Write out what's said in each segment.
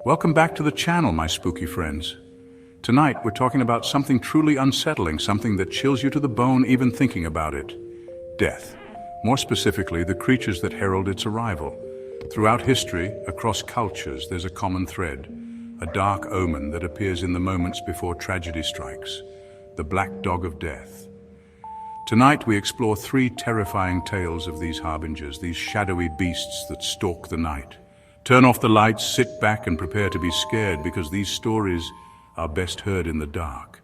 Welcome back to the channel, my spooky friends. Tonight, we're talking about something truly unsettling, something that chills you to the bone even thinking about it. Death. More specifically, the creatures that herald its arrival. Throughout history, across cultures, there's a common thread. A dark omen that appears in the moments before tragedy strikes. The black dog of death. Tonight, we explore three terrifying tales of these harbingers, these shadowy beasts that stalk the night. Turn off the lights, sit back and prepare to be scared, because these stories are best heard in the dark.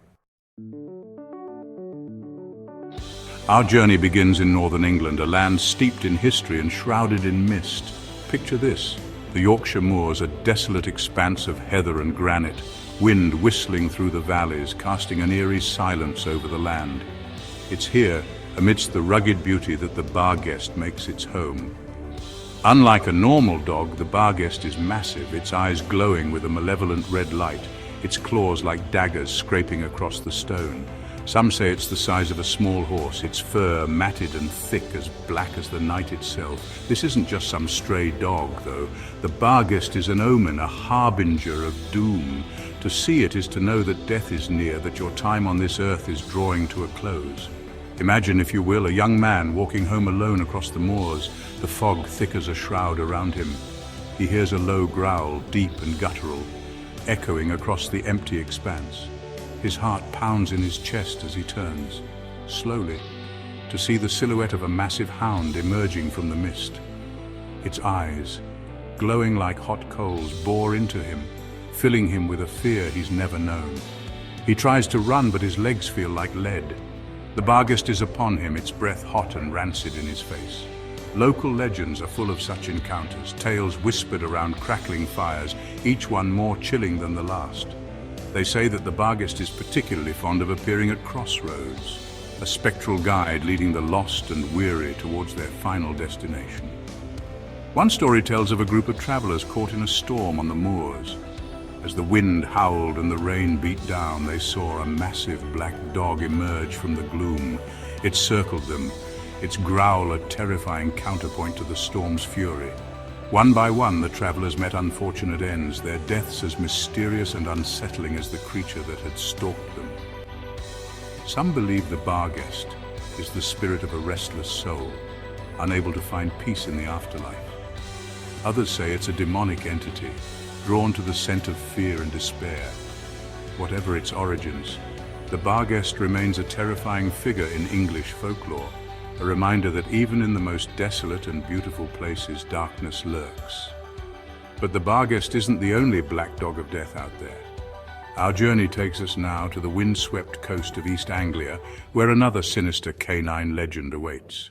Our journey begins in northern England, a land steeped in history and shrouded in mist. Picture this, the Yorkshire Moors, a desolate expanse of heather and granite, wind whistling through the valleys, casting an eerie silence over the land. It's here, amidst the rugged beauty, that the Barghest makes its home. Unlike a normal dog, the Barghest is massive, its eyes glowing with a malevolent red light, its claws like daggers scraping across the stone. Some say it's the size of a small horse, its fur matted and thick, as black as the night itself. This isn't just some stray dog, though. The Barghest is an omen, a harbinger of doom. To see it is to know that death is near, that your time on this earth is drawing to a close. Imagine, if you will, a young man walking home alone across the moors, the fog thick as a shroud around him. He hears a low growl, deep and guttural, echoing across the empty expanse. His heart pounds in his chest as he turns, slowly, to see the silhouette of a massive hound emerging from the mist. Its eyes, glowing like hot coals, bore into him, filling him with a fear he's never known. He tries to run, but his legs feel like lead. The Barghest is upon him, its breath hot and rancid in his face. Local legends are full of such encounters, tales whispered around crackling fires, each one more chilling than the last. They say that the Barghest is particularly fond of appearing at crossroads, a spectral guide leading the lost and weary towards their final destination. One story tells of a group of travelers caught in a storm on the moors. As the wind howled and the rain beat down, they saw a massive black dog emerge from the gloom. It circled them, its growl a terrifying counterpoint to the storm's fury. One by one, the travelers met unfortunate ends, their deaths as mysterious and unsettling as the creature that had stalked them. Some believe the Barghest is the spirit of a restless soul, unable to find peace in the afterlife. Others say it's a demonic entity, drawn to the scent of fear and despair. Whatever its origins, the Barghest remains a terrifying figure in English folklore, a reminder that even in the most desolate and beautiful places, darkness lurks. But the Barghest isn't the only black dog of death out there. Our journey takes us now to the windswept coast of East Anglia, where another sinister canine legend awaits.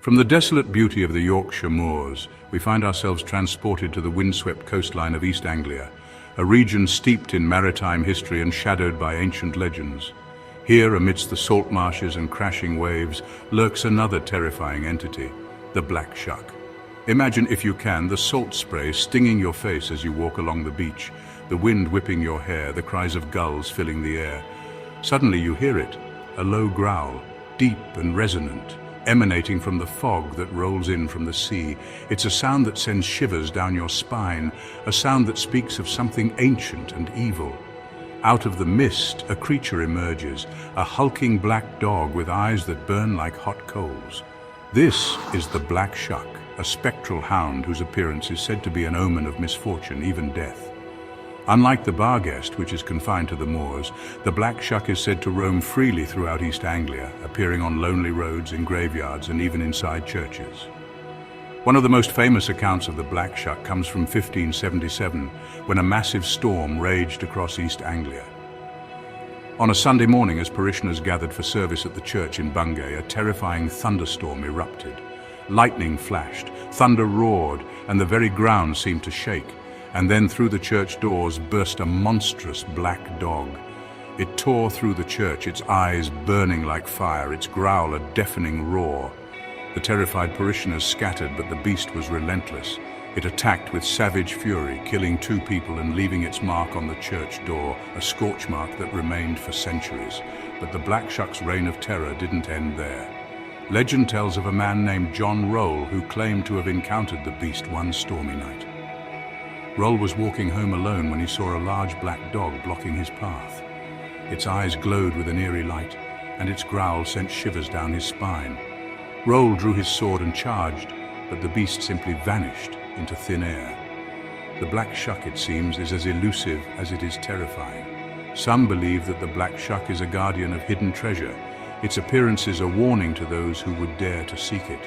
From the desolate beauty of the Yorkshire Moors, we find ourselves transported to the windswept coastline of East Anglia, a region steeped in maritime history and shadowed by ancient legends. Here, amidst the salt marshes and crashing waves, lurks another terrifying entity, the black shuck. Imagine, if you can, the salt spray stinging your face as you walk along the beach, the wind whipping your hair, the cries of gulls filling the air. Suddenly you hear it, a low growl, deep and resonant, emanating from the fog that rolls in from the sea. It's a sound that sends shivers down your spine, a sound that speaks of something ancient and evil. Out of the mist, a creature emerges, a hulking black dog with eyes that burn like hot coals. This is the black shuck, a spectral hound whose appearance is said to be an omen of misfortune, even death. Unlike the Barghest, which is confined to the moors, the black shuck is said to roam freely throughout East Anglia, appearing on lonely roads, in graveyards, and even inside churches. One of the most famous accounts of the black shuck comes from 1577, when a massive storm raged across East Anglia. On a Sunday morning, as parishioners gathered for service at the church in Bungay, a terrifying thunderstorm erupted. Lightning flashed, thunder roared, and the very ground seemed to shake. And then through the church doors burst a monstrous black dog. It tore through the church, its eyes burning like fire, its growl a deafening roar. The terrified parishioners scattered, but the beast was relentless. It attacked with savage fury, killing 2 people and leaving its mark on the church door, a scorch mark that remained for centuries. But the black shuck's reign of terror didn't end there. Legend tells of a man named John Roll who claimed to have encountered the beast one stormy night. Roll was walking home alone when he saw a large black dog blocking his path. Its eyes glowed with an eerie light, and its growl sent shivers down his spine. Roll drew his sword and charged, but the beast simply vanished into thin air. The black shuck, it seems, is as elusive as it is terrifying. Some believe that the black shuck is a guardian of hidden treasure. Its appearance is a warning to those who would dare to seek it.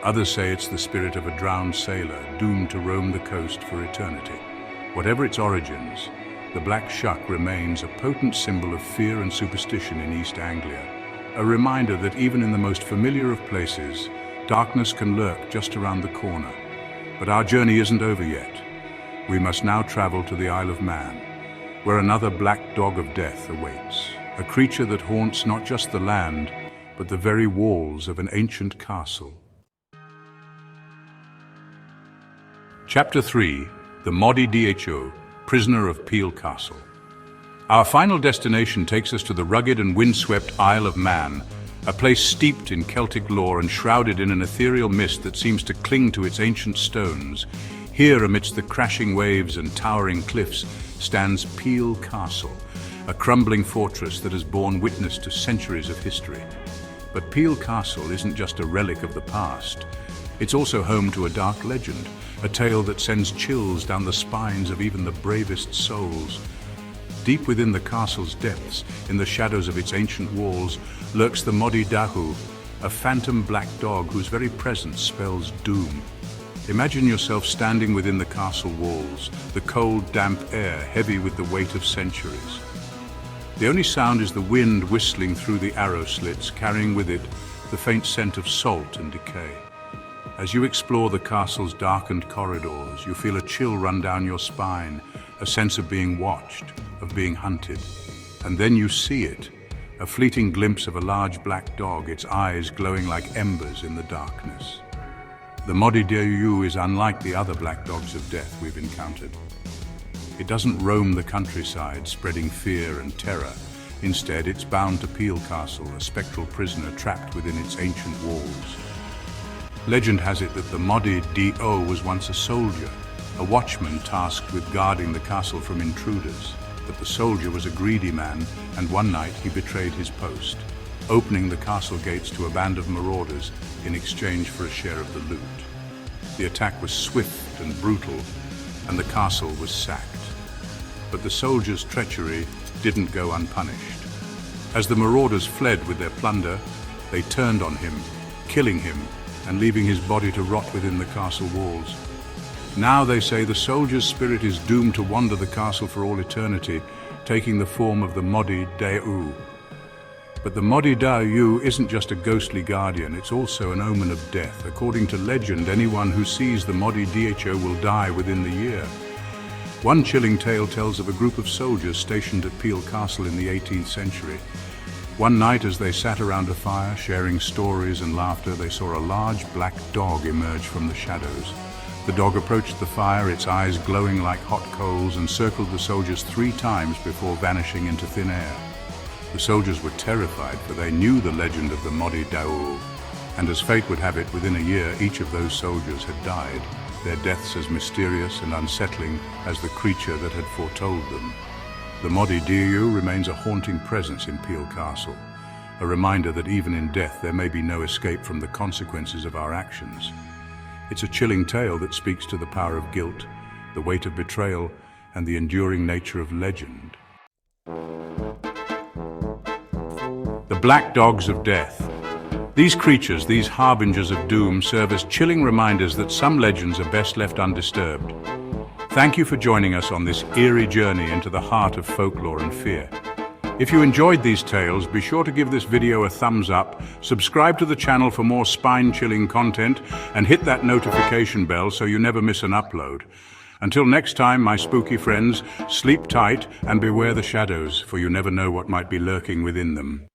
Others say it's the spirit of a drowned sailor, doomed to roam the coast for eternity. Whatever its origins, the black shuck remains a potent symbol of fear and superstition in East Anglia. A reminder that even in the most familiar of places, darkness can lurk just around the corner. But our journey isn't over yet. We must now travel to the Isle of Man, where another black dog of death awaits. A creature that haunts not just the land, but the very walls of an ancient castle. Chapter 3. The Moddey Dhoo, Prisoner of Peel Castle. Our final destination takes us to the rugged and windswept Isle of Man, a place steeped in Celtic lore and shrouded in an ethereal mist that seems to cling to its ancient stones. Here, amidst the crashing waves and towering cliffs, stands Peel Castle, a crumbling fortress that has borne witness to centuries of history. But Peel Castle isn't just a relic of the past. It's also home to a dark legend, a tale that sends chills down the spines of even the bravest souls. Deep within the castle's depths, in the shadows of its ancient walls, lurks the Moddey Dhoo, a phantom black dog whose very presence spells doom. Imagine yourself standing within the castle walls, the cold, damp air heavy with the weight of centuries. The only sound is the wind whistling through the arrow slits, carrying with it the faint scent of salt and decay. As you explore the castle's darkened corridors, you feel a chill run down your spine, a sense of being watched, of being hunted. And then you see it, a fleeting glimpse of a large black dog, its eyes glowing like embers in the darkness. The Moddey Dhoo is unlike the other black dogs of death we've encountered. It doesn't roam the countryside, spreading fear and terror. Instead, it's bound to Peel Castle, a spectral prisoner trapped within its ancient walls. Legend has it that the Moddey Dhoo was once a soldier, a watchman tasked with guarding the castle from intruders. But the soldier was a greedy man, and one night he betrayed his post, opening the castle gates to a band of marauders in exchange for a share of the loot. The attack was swift and brutal, and the castle was sacked. But the soldier's treachery didn't go unpunished. As the marauders fled with their plunder, they turned on him, killing him and leaving his body to rot within the castle walls. Now they say the soldier's spirit is doomed to wander the castle for all eternity, taking the form of the Moddey Dhoo. But the Moddey Dhoo isn't just a ghostly guardian, it's also an omen of death. According to legend, anyone who sees the Moddey Dhoo will die within the year. One chilling tale tells of a group of soldiers stationed at Peel Castle in the 18th century. One night, as they sat around a fire, sharing stories and laughter, they saw a large black dog emerge from the shadows. The dog approached the fire, its eyes glowing like hot coals, and circled the soldiers 3 times before vanishing into thin air. The soldiers were terrified, for they knew the legend of the Moddey Dhoo, and as fate would have it, within a year each of those soldiers had died, their deaths as mysterious and unsettling as the creature that had foretold them. The Moddey Dhoo remains a haunting presence in Peel Castle, a reminder that even in death there may be no escape from the consequences of our actions. It's a chilling tale that speaks to the power of guilt, the weight of betrayal, and the enduring nature of legend. The Black Dogs of Death. These creatures, these harbingers of doom, serve as chilling reminders that some legends are best left undisturbed. Thank you for joining us on this eerie journey into the heart of folklore and fear. If you enjoyed these tales, be sure to give this video a thumbs up, subscribe to the channel for more spine-chilling content, and hit that notification bell so you never miss an upload. Until next time, my spooky friends, sleep tight and beware the shadows, for you never know what might be lurking within them.